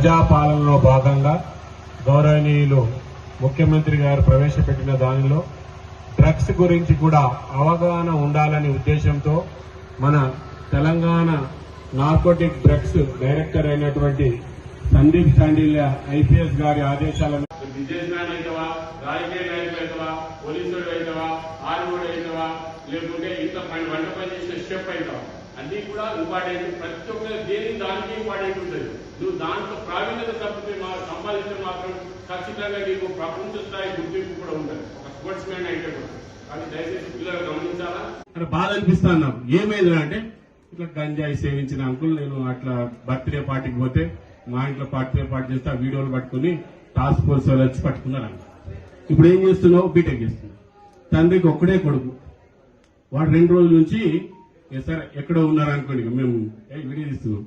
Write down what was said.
ప్రజాపాలనలో భాగంగా గౌరవనీయులు ముఖ్యమంత్రి గారు ప్రవేశపెట్టిన దానిలో డ్రగ్స్ గురించి కూడా అవగాహన ఉండాలనే ఉద్దేశంతో మన తెలంగాణ నార్కోటిక్ డ్రగ్స్ డైరెక్టర్ అయినటువంటి సందీప్ శాండిల్య ఐపీఎస్ గారి ఆదేశాలను బిజినెస్ మ్యాన్ అయితవా, రాజకీయ నాయకులు అయితవా, పోలీసులు అయితవా, ఆర్మీడు అయితవా, లేకుంటే ఇంత వంట పని చేసిన షెఫ్ అయితవా, అన్ని కూడా ఇంపార్టెంట్. ప్రతి ఒక్క దేని దానికి ఇంపార్టెంట్ ఉంటుంది. నువ్వు దాంట్లో ప్రావీణ్యత తప్పితే సంపాదించే మాత్రం ఖచ్చితంగా నీకు ప్రపంచ స్థాయి గుర్తింపు కూడా ఉంటుంది, ఒక స్పోర్ట్స్ మ్యాన్ అయితే కూడా. అది దయచేసి పిల్లలు గమనించాలా. బాధ అనిపిస్తా అన్నాం. ఏమైంది అంటే ఇట్లా గంజాయి సేవించిన అంకుల్ నేను అట్లా బర్త్డే పార్టీకి పోతే మా ఇంట్లో బర్త్డే పార్టీ చేస్తే ఆ వీడియోలు పట్టుకుని టాస్క్ ఫోర్స్ వాళ్ళు వచ్చి పట్టుకున్నారు. ఇప్పుడు ఏం చేస్తున్నావు? బీటెక్ చేస్తున్నావు. తండ్రికి ఒక్కడే కొడుకు. వాడు 2 రోజుల నుంచి సరే ఎక్కడో ఉన్నారనుకోండి, మేము వీడియో తీస్తున్నాం,